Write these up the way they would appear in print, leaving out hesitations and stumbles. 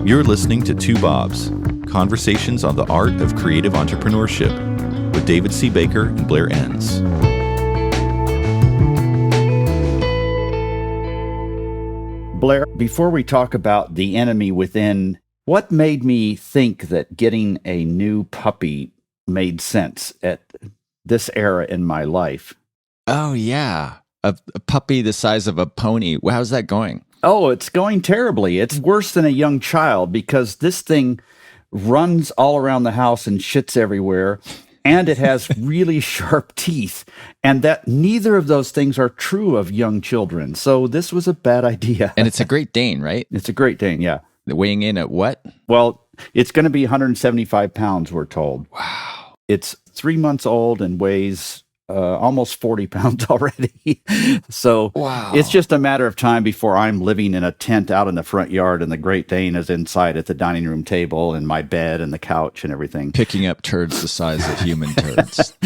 You're listening to Two Bobs, conversations on the art of creative entrepreneurship with David C. Baker and Blair Enns. Blair, before we talk about the enemy within, what made me think that getting a new puppy made sense at this era in my life? Oh, yeah. A puppy the size of a pony. Well, how's that going? Oh, it's going terribly. It's worse than a young child because this thing runs all around the house and shits everywhere, and it has really sharp teeth, and that neither of those things are true of young children. So this was a bad idea. And it's a Great Dane, right? It's a Great Dane, yeah. Weighing in at what? Well, it's going to be 175 pounds, we're told. Wow. It's 3 months old and weighs almost 40 pounds already. So Wow. It's just a matter of time before I'm living in a tent out in the front yard and the Great Dane is inside at the dining room table and my bed and the couch and everything. Picking up turds the size of human turds.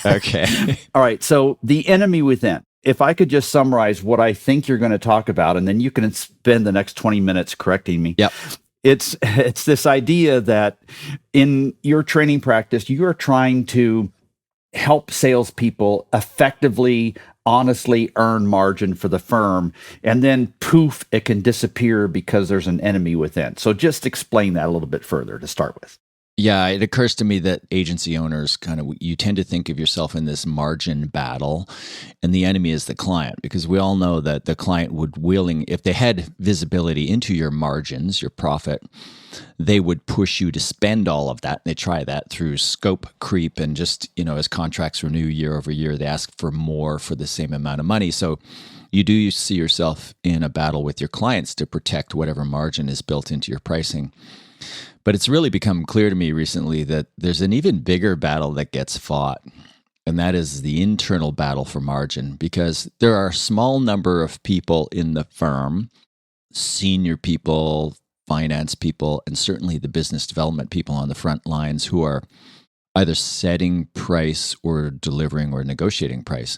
Okay. All right. So the enemy within. If I could just summarize what I think you're going to talk about, and then you can spend the next 20 minutes correcting me. Yep. It's this idea that in your training practice, you are trying to help salespeople effectively, honestly earn margin for the firm, and then poof, it can disappear because there's an enemy within. So just explain that a little bit further to start with. Yeah, it occurs to me that agency owners you tend to think of yourself in this margin battle, and the enemy is the client, because we all know that the client if they had visibility into your margins, your profit, they would push you to spend all of that. And they try that through scope creep and just, as contracts renew year over year, they ask for more for the same amount of money. So you see yourself in a battle with your clients to protect whatever margin is built into your pricing. But it's really become clear to me recently that there's an even bigger battle that gets fought, and that is the internal battle for margin, because there are a small number of people in the firm, senior people, finance people, and certainly the business development people on the front lines who are either setting price or delivering or negotiating price,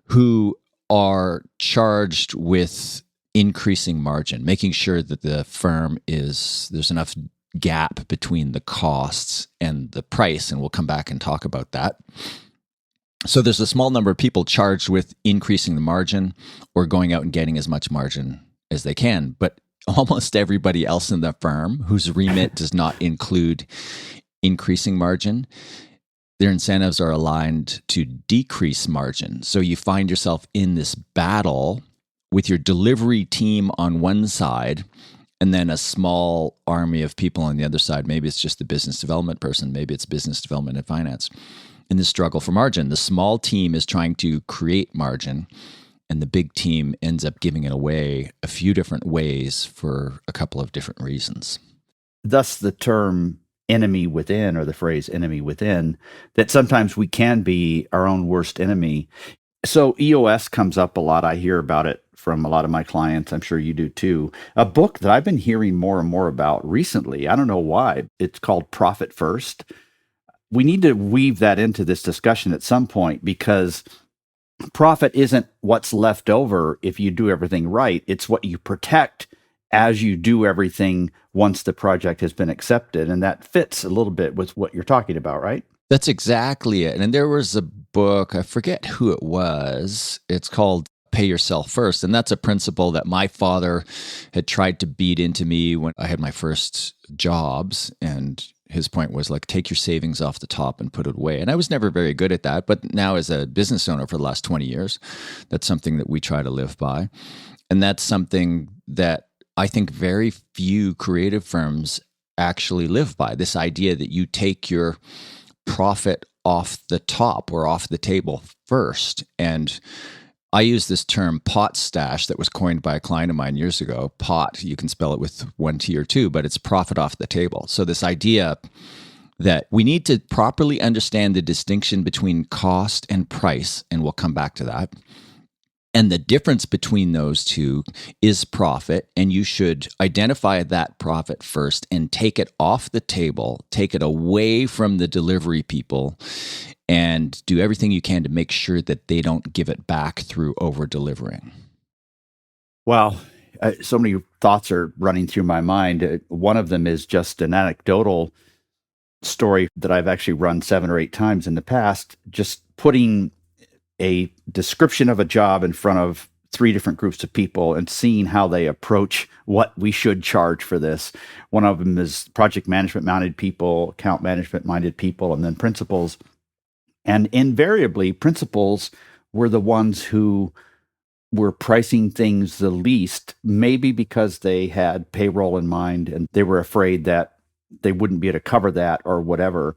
who are charged with increasing margin, making sure that the firm there's enough gap between the costs and the price, and we'll come back and talk about that. So there's a small number of people charged with increasing the margin or going out and getting as much margin as they can, but almost everybody else in the firm whose remit does not include increasing margin, their incentives are aligned to decrease margin. So you find yourself in this battle with your delivery team on one side and then a small army of people on the other side. Maybe it's just the business development person. Maybe it's business development and finance. In this struggle for margin, the small team is trying to create margin, and the big team ends up giving it away a few different ways for a couple of different reasons. Thus the term enemy within, or the phrase enemy within, that sometimes we can be our own worst enemy. So EOS comes up a lot. I hear about it from a lot of my clients. I'm sure you do too. A book that I've been hearing more and more about recently, I don't know why, it's called Profit First. We need to weave that into this discussion at some point, because profit isn't what's left over if you do everything right. It's what you protect as you do everything once the project has been accepted. And that fits a little bit with what you're talking about, right? That's exactly it. And there was a book, I forget who it was. It's called Pay Yourself First. And that's a principle that my father had tried to beat into me when I had my first jobs. And his point was take your savings off the top and put it away. And I was never very good at that. But now as a business owner for the last 20 years, that's something that we try to live by. And that's something that I think very few creative firms actually live by. This idea that you take your profit off the top or off the table first. And I use this term pot stash that was coined by a client of mine years ago. Pot, you can spell it with one T or two, but it's profit off the table. So this idea that we need to properly understand the distinction between cost and price, and we'll come back to that. And the difference between those two is profit, and you should identify that profit first and take it off the table, take it away from the delivery people, and do everything you can to make sure that they don't give it back through over-delivering. Well, So many thoughts are running through my mind. One of them is just an anecdotal story that I've actually run 7 or 8 times in the past, just putting a description of a job in front of 3 different groups of people and seeing how they approach what we should charge for this. One of them is project management minded people, account management minded people, and then principals. And invariably, principals were the ones who were pricing things the least, maybe because they had payroll in mind and they were afraid that they wouldn't be able to cover that or whatever.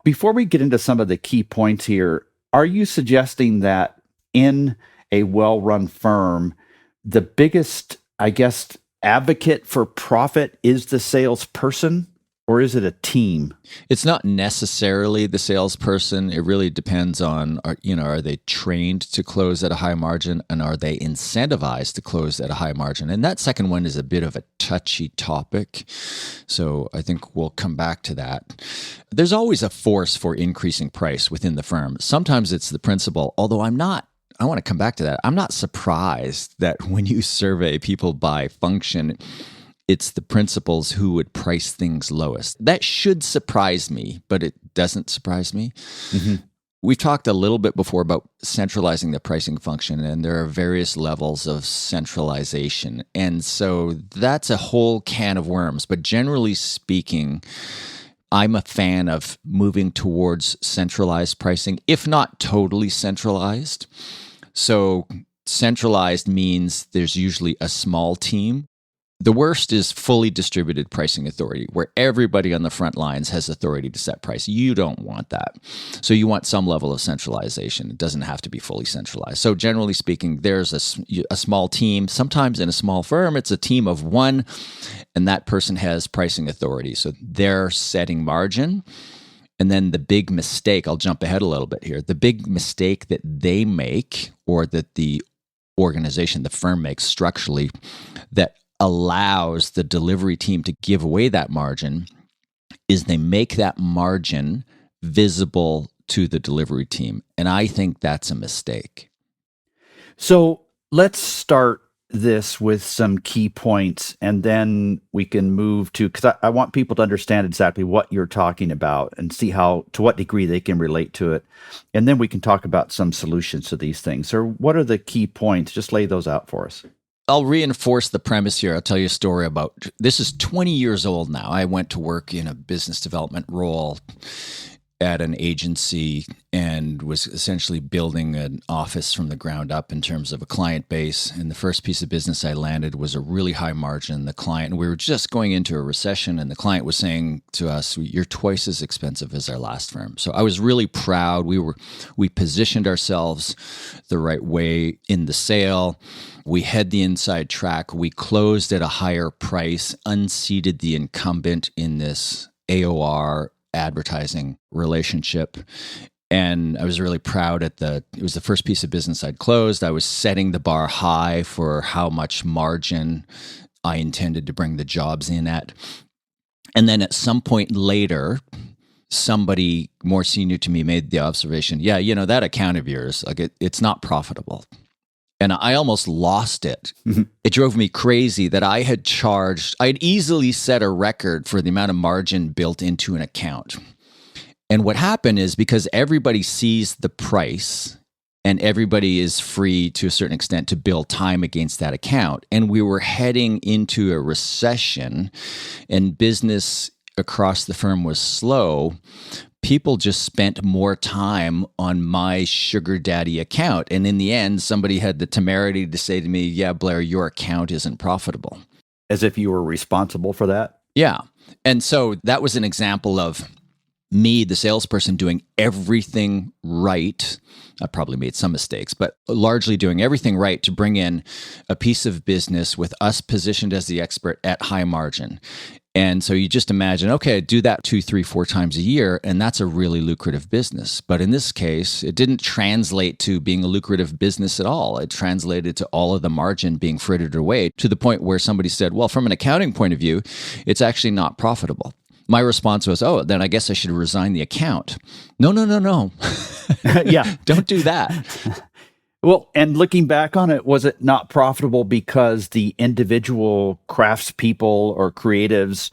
Before we get into some of the key points here, are you suggesting that in a well-run firm, the biggest, I guess, advocate for profit is the salesperson, or is it a team? It's not necessarily the salesperson. It really depends on, are they trained to close at a high margin, and are they incentivized to close at a high margin? And that second one is a bit of a touchy topic. So I think we'll come back to that. There's always a force for increasing price within the firm. Sometimes it's the principal, although I want to come back to that. I'm not surprised that when you survey people by function, it's the principals who would price things lowest. That should surprise me, but it doesn't surprise me. Mm-hmm. We've talked a little bit before about centralizing the pricing function, and there are various levels of centralization. And so that's a whole can of worms. But generally speaking, I'm a fan of moving towards centralized pricing, if not totally centralized. So centralized means there's usually a small team. The worst is fully distributed pricing authority, where everybody on the front lines has authority to set price. You don't want that. So you want some level of centralization. It doesn't have to be fully centralized. So generally speaking, there's a small team. Sometimes in a small firm, it's a team of 1, and that person has pricing authority. So they're setting margin. And then the big mistake, I'll jump ahead a little bit here, the big mistake that they make, or that the organization, the firm makes structurally, that allows the delivery team to give away that margin, is they make that margin visible to the delivery team. And I think that's a mistake. So let's start this with some key points, and then we can move to, because I want people to understand exactly what you're talking about and see how, to what degree they can relate to it. And then we can talk about some solutions to these things. So what are the key points? Just lay those out for us. I'll reinforce the premise here. I'll tell you a story about, this is 20 years old now. I went to work in a business development role at an agency and was essentially building an office from the ground up in terms of a client base. And the first piece of business I landed was a really high margin. The client, and we were just going into a recession, and the client was saying to us, "You're twice as expensive as our last firm." So I was really proud. We positioned ourselves the right way in the sale. We had the inside track. We closed at a higher price, unseated the incumbent in this AOR advertising relationship. And I was really proud it was the first piece of business I'd closed. I was setting the bar high for how much margin I intended to bring the jobs in at. And then at some point later, somebody more senior to me made the observation, "Yeah, that account of yours, like it's not profitable." And I almost lost it. Mm-hmm. It drove me crazy that I'd easily set a record for the amount of margin built into an account. And what happened is, because everybody sees the price and everybody is free to a certain extent to bill time against that account, and we were heading into a recession and business across the firm was slow, people just spent more time on my sugar daddy account. And in the end, somebody had the temerity to say to me, "Yeah, Blair, your account isn't profitable." As if you were responsible for that? Yeah. And so that was an example of me, the salesperson, doing everything right. I probably made some mistakes, but largely doing everything right to bring in a piece of business with us positioned as the expert at high margin. And so you just imagine, okay, do that 2, 3, 4 times a year, and that's a really lucrative business. But in this case, it didn't translate to being a lucrative business at all. It translated to all of the margin being frittered away, to the point where somebody said, "Well, from an accounting point of view, it's actually not profitable." My response was, "Oh, then I guess I should resign the account." No. Yeah. Don't do that. Well, and looking back on it, was it not profitable because the individual craftspeople or creatives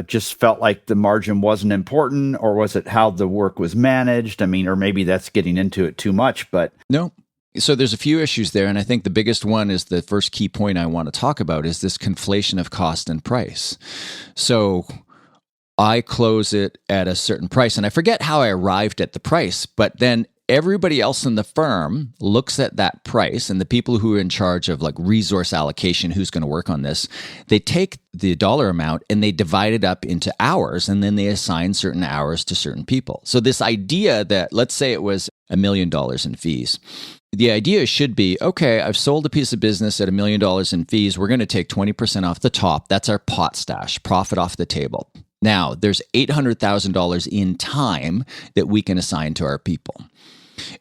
just felt like the margin wasn't important, or was it how the work was managed? I mean, or maybe that's getting into it too much, but No. So there's a few issues there, and I think the biggest one is the first key point I want to talk about is this conflation of cost and price. So I close it at a certain price, and I forget how I arrived at the price, but then everybody else in the firm looks at that price, and the people who are in charge of like resource allocation, who's going to work on this, they take the dollar amount and they divide it up into hours, and then they assign certain hours to certain people. So this idea that, let's say it was $1 million in fees. The idea should be, okay, I've sold a piece of business at $1 million in fees. We're going to take 20% off the top. That's our pot stash, profit off the table. Now, there's $800,000 in time that we can assign to our people.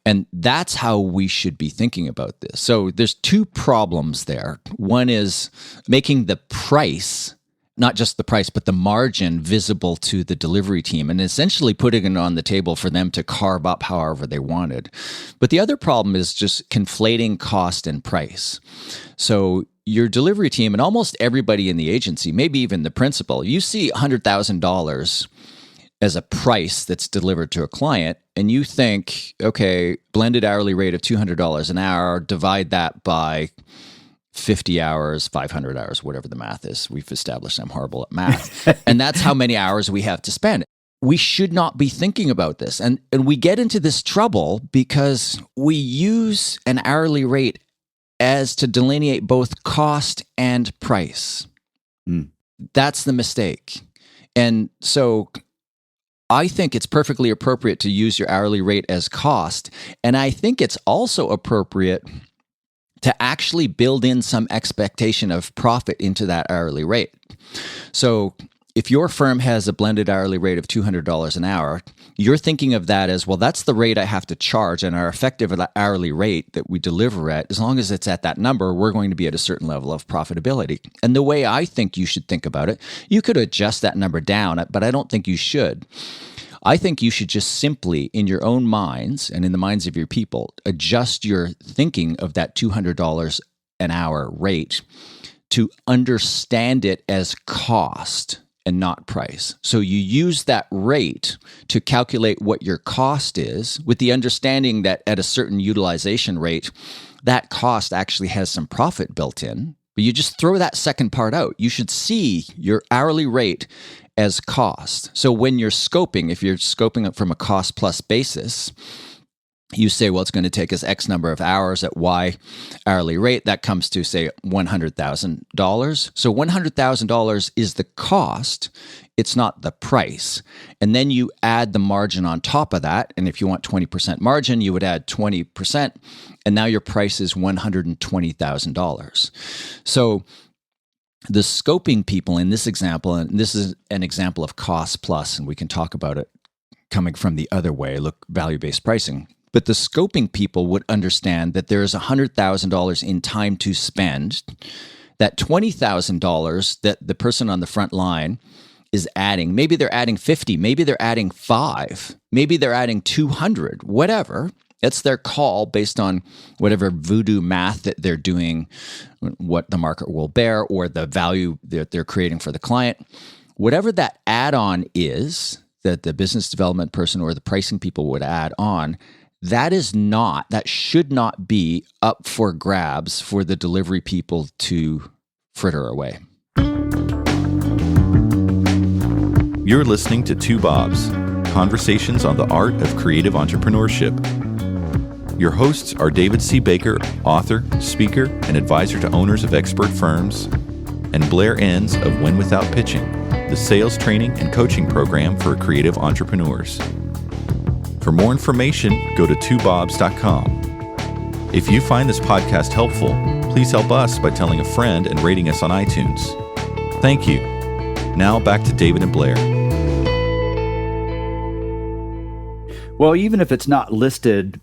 And that's how we should be thinking about this. So there's two problems there. One is making the price, not just the price, but the margin visible to the delivery team and essentially putting it on the table for them to carve up however they wanted. But the other problem is just conflating cost and price. So your delivery team and almost everybody in the agency, maybe even the principal, you see $100,000 as a price that's delivered to a client, and you think, okay, blended hourly rate of $200 an hour, divide that by 50 hours, 500 hours, whatever the math is. We've established I'm horrible at math. And that's how many hours we have to spend. We should not be thinking about this. And we get into this trouble because we use an hourly rate as to delineate both cost and price. That's the mistake. And so I think it's perfectly appropriate to use your hourly rate as cost. And I think it's also appropriate to actually build in some expectation of profit into that hourly rate. So if your firm has a blended hourly rate of $200 an hour, you're thinking of that as, well, that's the rate I have to charge, and our effective hourly rate that we deliver at, as long as it's at that number, we're going to be at a certain level of profitability. And the way I think you should think about it, you could adjust that number down, but I don't think you should. I think you should just simply, in your own minds and in the minds of your people, adjust your thinking of that $200 an hour rate to understand it as cost and not price. So you use that rate to calculate what your cost is, with the understanding that at a certain utilization rate, that cost actually has some profit built in. But you just throw that second part out. You should see your hourly rate as cost. So when you're scoping, if you're scoping it from a cost plus basis, you say, well, it's going to take us X number of hours at Y hourly rate. That comes to, say, $100,000. So $100,000 is the cost. It's not the price. And then you add the margin on top of that. And if you want 20% margin, you would add 20%. And now your price is $120,000. So the scoping people in this example, and this is an example of cost plus, and we can talk about it coming from the other way, look, value-based pricing. But the scoping people would understand that there is $100,000 in time to spend, that $20,000 that the person on the front line is adding. Maybe they're adding 50, maybe they're adding 5, maybe they're adding 200, whatever. It's their call based on whatever voodoo math that they're doing, what the market will bear, or the value that they're creating for the client. Whatever that add-on is that the business development person or the pricing people would add on, that should not be up for grabs for the delivery people to fritter away. You're listening to Two Bobs, conversations on the art of creative entrepreneurship. Your hosts are David C. Baker, author, speaker, and advisor to owners of expert firms, and Blair Enns of Win Without Pitching, the sales training and coaching program for creative entrepreneurs. For more information, go to twobobs.com. If you find this podcast helpful, please help us by telling a friend and rating us on iTunes. Thank you. Now back to David and Blair. Well, even if it's not listed,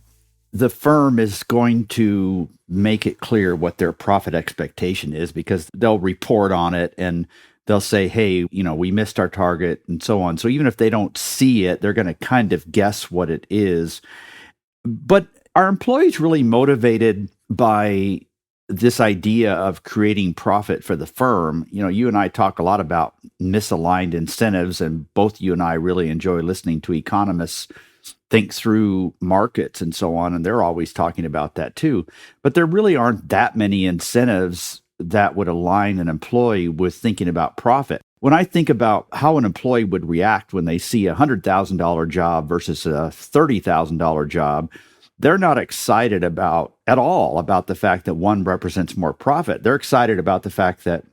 the firm is going to make it clear what their profit expectation is, because they'll report on it and they'll say, hey, we missed our target and so on. So even if they don't see it, they're going to kind of guess what it is. But Are employees really motivated by this idea of creating profit for the firm? You and I talk a lot about misaligned incentives, and both you and I really enjoy listening to economists think through markets and so on, and they're always talking about that too. But there really aren't that many incentives that would align an employee with thinking about profit. When I think about how an employee would react when they see a $100,000 job versus a $30,000 job, they're not excited at all about the fact that one represents more profit. They're excited about the fact that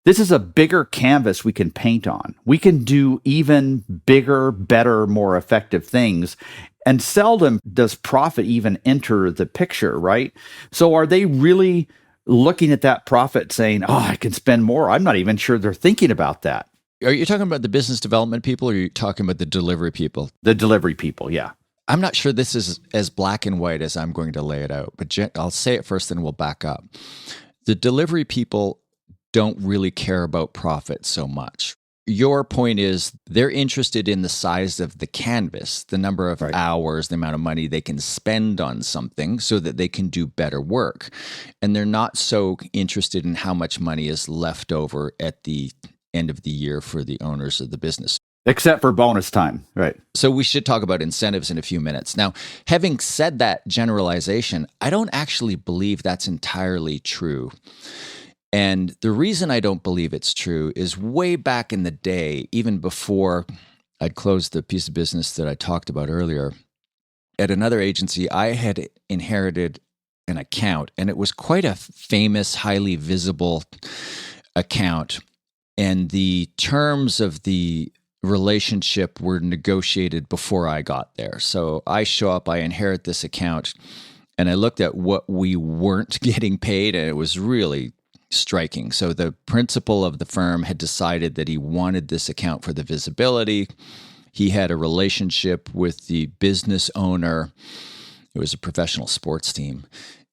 this is a bigger canvas we can paint on. We can do even bigger, better, more effective things. And seldom does profit even enter the picture, right? So are they really looking at that profit saying, oh, I can spend more? I'm not even sure they're thinking about that. Are you talking about the business development people, or are you talking about the delivery people? The delivery people, yeah. I'm not sure this is as black and white as I'm going to lay it out, but I'll say it first, then we'll back up. The delivery people don't really care about profit so much. Your point is they're interested in the size of the canvas, the number of hours, the amount of money they can spend on something so that they can do better work. And they're not so interested in how much money is left over at the end of the year for the owners of the business. Except for bonus time, right? So we should talk about incentives in a few minutes. Now, having said that generalization, I don't actually believe that's entirely true. And the reason I don't believe it's true is way back in the day, even before I'd closed the piece of business that I talked about earlier, at another agency, I had inherited an account, and it was quite a famous, highly visible account. And the terms of the relationship were negotiated before I got there. So I show up, I inherit this account, and I looked at what we weren't getting paid, and it was really striking. So the principal of the firm had decided that he wanted this account for the visibility. He had a relationship with the business owner. It was a professional sports team,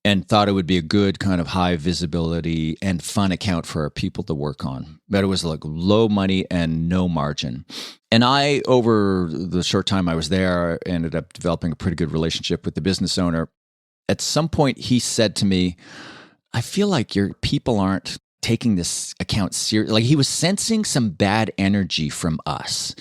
and thought it would be a good kind of high visibility and fun account for our people to work on. But it was like low money and no margin. And I, over the short time I was there, ended up developing a pretty good relationship with the business owner. At some point, he said to me, I feel like your people aren't taking this account seriously. Like he was sensing some bad energy from us.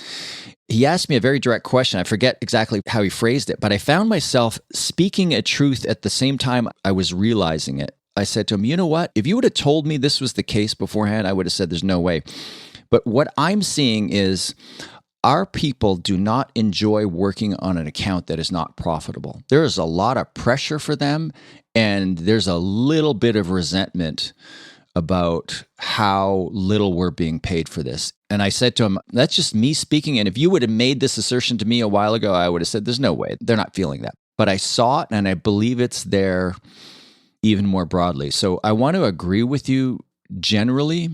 He asked me a very direct question. I forget exactly how he phrased it, but I found myself speaking a truth at the same time I was realizing it. I said to him, you know what? If you would have told me this was the case beforehand, I would have said there's no way. But what I'm seeing is our people do not enjoy working on an account that is not profitable. There is a lot of pressure for them, and there's a little bit of resentment about how little we're being paid for this. And I said to him, that's just me speaking. And if you would have made this assertion to me a while ago, I would have said, there's no way. They're not feeling that. But I saw it, and I believe it's there even more broadly. So I want to agree with you generally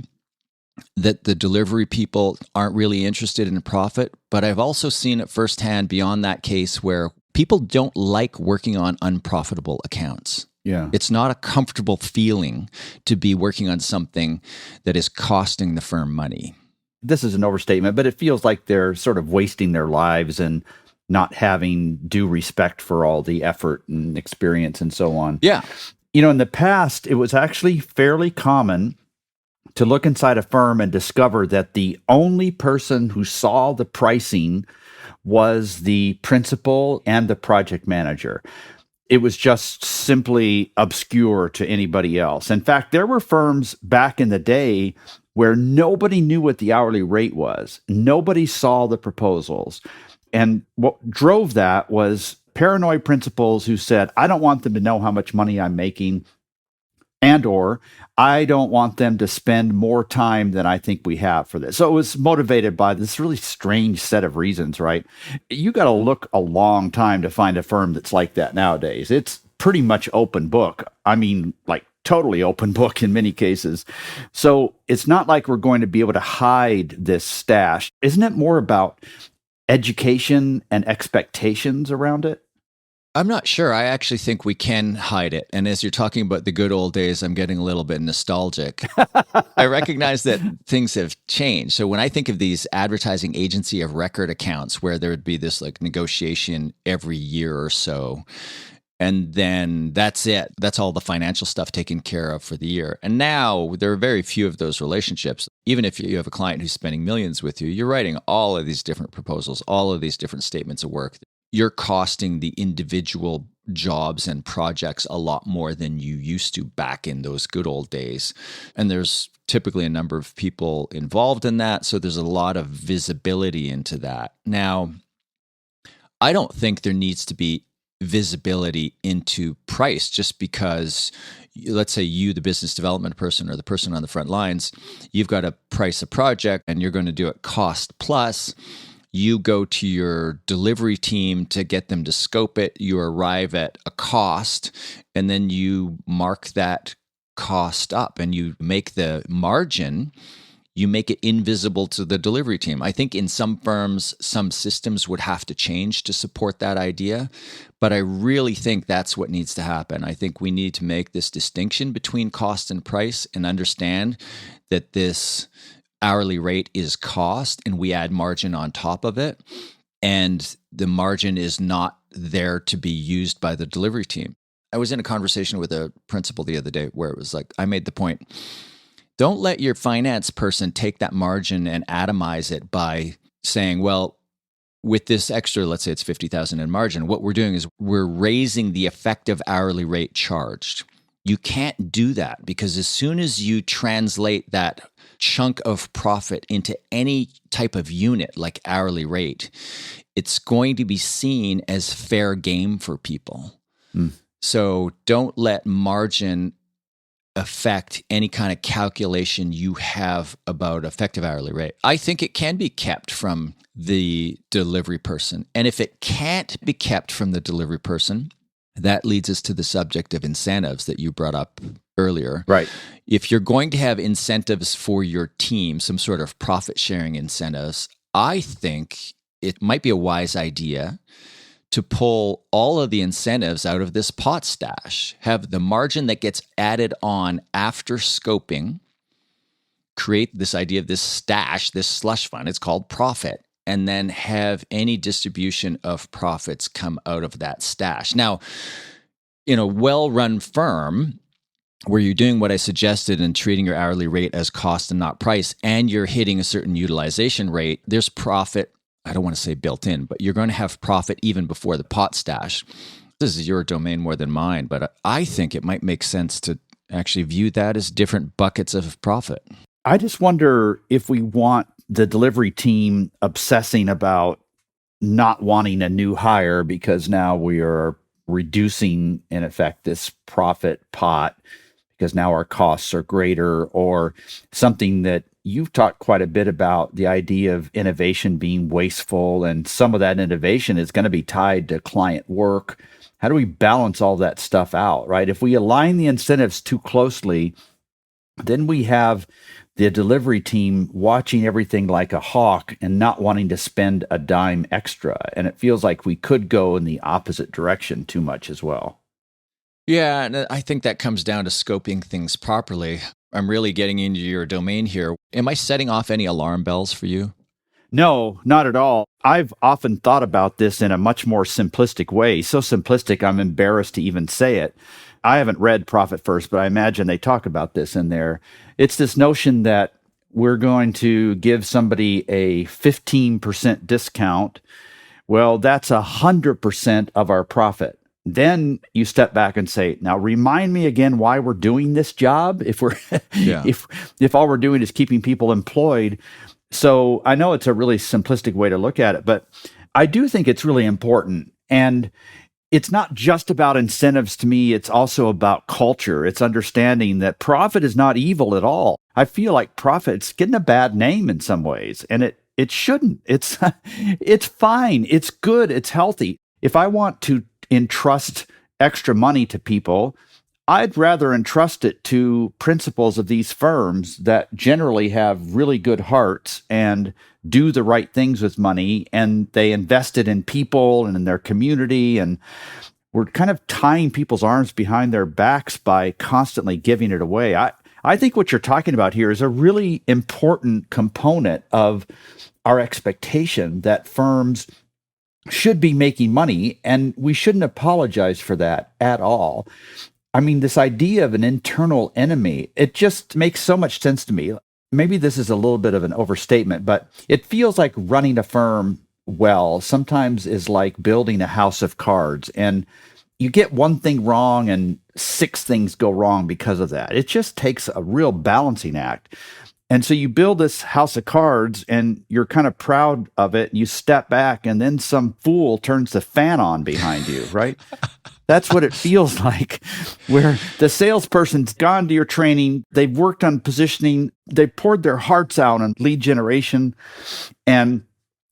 that the delivery people aren't really interested in profit. But I've also seen it firsthand beyond that case where people don't like working on unprofitable accounts. Yeah. It's not a comfortable feeling to be working on something that is costing the firm money. This is an overstatement, but it feels like they're sort of wasting their lives and not having due respect for all the effort and experience and so on. Yeah. In the past, it was actually fairly common to look inside a firm and discover that the only person who saw the pricing was the principal and the project manager. It was just simply obscure to anybody else. In fact, there were firms back in the day where nobody knew what the hourly rate was. Nobody saw the proposals. And what drove that was paranoid principals who said, I don't want them to know how much money I'm making, and or I don't want them to spend more time than I think we have for this. So it was motivated by this really strange set of reasons, right? You got to look a long time to find a firm that's like that nowadays. It's pretty much open book. I mean, like totally open book in many cases. So it's not like we're going to be able to hide this stash. Isn't it more about education and expectations around it? I'm not sure. I actually think we can hide it. And as you're talking about the good old days, I'm getting a little bit nostalgic. I recognize that things have changed. So when I think of these advertising agency of record accounts where there would be this like negotiation every year or so, And then that's it. That's all the financial stuff taken care of for the year. And now there are very few of those relationships. Even if you have a client who's spending millions with you, you're writing all of these different proposals, all of these different statements of work. You're costing the individual jobs and projects a lot more than you used to back in those good old days. And there's typically a number of people involved in that. So there's a lot of visibility into that. Now, I don't think there needs to be visibility into price just because, let's say you, the business development person or the person on the front lines, you've got to price a project and you're going to do it cost plus. You go to your delivery team to get them to scope it. You arrive at a cost, and then you mark that cost up and you make the margin. You make it invisible to the delivery team. I think in some firms, some systems would have to change to support that idea, but I really think that's what needs to happen. I think we need to make this distinction between cost and price and understand that this hourly rate is cost and we add margin on top of it. And the margin is not there to be used by the delivery team. I was in a conversation with a principal the other day where it was like, I made the point, don't let your finance person take that margin and atomize it by saying, well, with this extra, let's say it's 50,000 in margin, what we're doing is we're raising the effective hourly rate charged. You can't do that because as soon as you translate that chunk of profit into any type of unit like hourly rate, it's going to be seen as fair game for people. So don't let margin affect any kind of calculation you have about effective hourly rate. I think it can be kept from the delivery person. And if it can't be kept from the delivery person, that leads us to the subject of incentives that you brought up earlier. Right. If you're going to have incentives for your team, some sort of profit sharing incentives, I think it might be a wise idea to pull all of the incentives out of this pot stash, have the margin that gets added on after scoping, create this idea of this stash, this slush fund, it's called profit, and then have any distribution of profits come out of that stash. Now, in a well-run firm where you're doing what I suggested and treating your hourly rate as cost and not price, and you're hitting a certain utilization rate, there's profit, I don't want to say built in, but you're going to have profit even before the pot stash. This is your domain more than mine, but I think it might make sense to actually view that as different buckets of profit. I just wonder if we want the delivery team obsessing about not wanting a new hire because now we are reducing, in effect, this profit pot because now our costs are greater, or something that you've talked quite a bit about, the idea of innovation being wasteful, and some of that innovation is going to be tied to client work. How do we balance all that stuff out, right? If we align the incentives too closely, then we have the delivery team watching everything like a hawk and not wanting to spend a dime extra. And it feels like we could go in the opposite direction too much as well. Yeah, and I think that comes down to scoping things properly. I'm really getting into your domain here. Am I setting off any alarm bells for you? No, not at all. I've often thought about this in a much more simplistic way. So simplistic, I'm embarrassed to even say it. I haven't read Profit First, but I imagine they talk about this in there. It's this notion that we're going to give somebody a 15% discount. Well, that's 100% of our profit. Then you step back and say, now remind me again why we're doing this job. If we're if all we're doing is keeping people employed. So I know it's a really simplistic way to look at it, but I do think it's really important. And it's not just about incentives to me. It's also about culture. It's understanding that profit is not evil at all. I feel like profit's getting a bad name in some ways, and it shouldn't. It's fine. It's good. It's healthy. If I want to entrust extra money to people, I'd rather entrust it to principals of these firms that generally have really good hearts and do the right things with money, and they invest it in people and in their community. And we're kind of tying people's arms behind their backs by constantly giving it away. I think what you're talking about here is a really important component of our expectation that firms should be making money, and we shouldn't apologize for that at all. I mean, this idea of an internal enemy, it just makes so much sense to me. Maybe this is a little bit of an overstatement, but it feels like running a firm well sometimes is like building a house of cards, and you get one thing wrong and 6 things go wrong because of that. It just takes a real balancing act. And so you build this house of cards and you're kind of proud of it. And you step back and then some fool turns the fan on behind you, right? That's what it feels like, where the salesperson's gone to your training. They've worked on positioning. They poured their hearts out on lead generation. And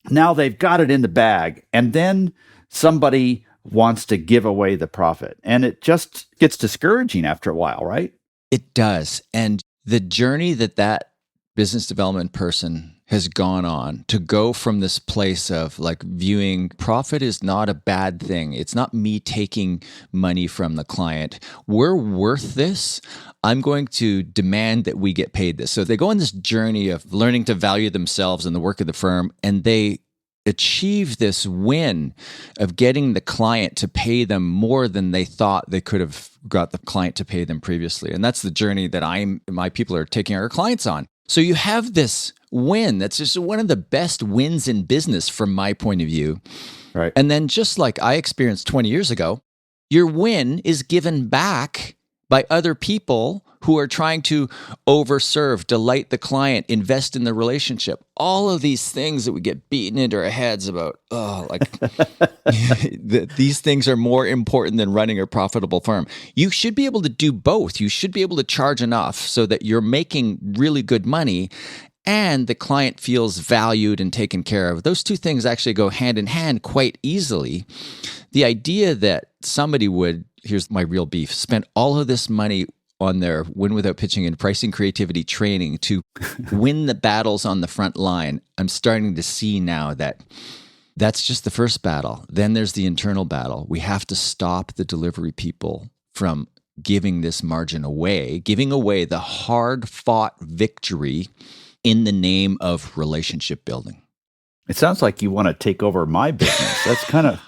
now they've got it in the bag. And then somebody wants to give away the profit. And it just gets discouraging after a while, right? It does. And the journey that business development person has gone on to go from this place of like viewing profit is not a bad thing. It's not me taking money from the client. We're worth this. I'm going to demand that we get paid this. So they go on this journey of learning to value themselves and the work of the firm, and they achieve this win of getting the client to pay them more than they thought they could have got the client to pay them previously. And that's the journey that my people are taking our clients on. So you have this win that's just one of the best wins in business from my point of view. Right. And then just like I experienced 20 years ago, your win is given back by other people who are trying to overserve, delight the client, invest in the relationship. All of these things that we get beaten into our heads about, these things are more important than running a profitable firm. You should be able to do both. You should be able to charge enough so that you're making really good money and the client feels valued and taken care of. Those two things actually go hand in hand quite easily. The idea that somebody would, here's my real beef, spend all of this money on their win without pitching and pricing creativity training to win the battles on the front line. I'm starting to see now that that's just the first battle. Then there's the internal battle. We have to stop the delivery people from giving this margin away, giving away the hard-fought victory in the name of relationship building. It sounds like you want to take over my business. That's kind of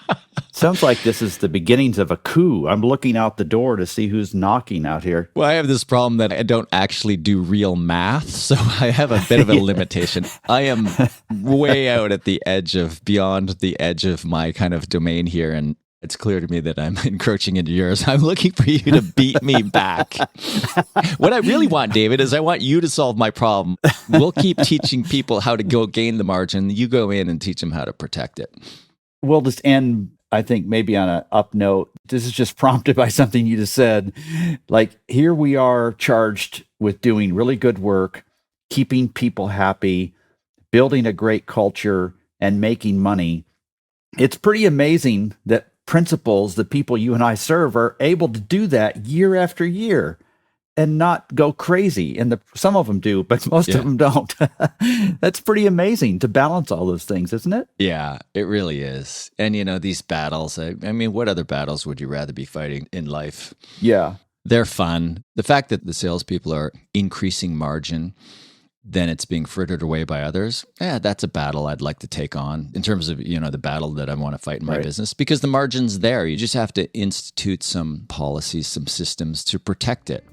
sounds like this is the beginnings of a coup. I'm looking out the door to see who's knocking out here. Well, I have this problem that I don't actually do real math, so I have a bit of a limitation. I am way out at the edge of, beyond the edge of my kind of domain here, and it's clear to me that I'm encroaching into yours. I'm looking for you to beat me back. What I really want, David, is I want you to solve my problem. We'll keep teaching people how to go gain the margin. You go in and teach them how to protect it. We'll just end, I think, maybe on an up note. This is just prompted by something you just said. Like, here we are charged with doing really good work, keeping people happy, building a great culture, and making money. It's pretty amazing that principals, the people you and I serve, are able to do that year after year and not go crazy. And some of them do, but most of them don't. That's pretty amazing to balance all those things, isn't it? Yeah, it really is. And, these battles, I mean, what other battles would you rather be fighting in life? Yeah. They're fun. The fact that the salespeople are increasing margin, then it's being frittered away by others. That's a battle I'd like to take on in terms of, the battle that I want to fight in my business, because the margin's there. You just have to institute some policies, some systems to protect it.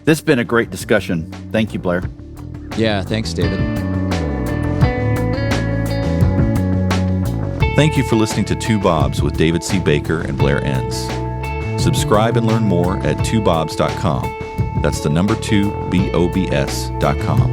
This has been a great discussion. Thank you, Blair. Yeah, thanks, David. Thank you for listening to Two Bobs with David C. Baker and Blair Enns. Subscribe and learn more at twobobs.com. That's the number 2, BOBS.com.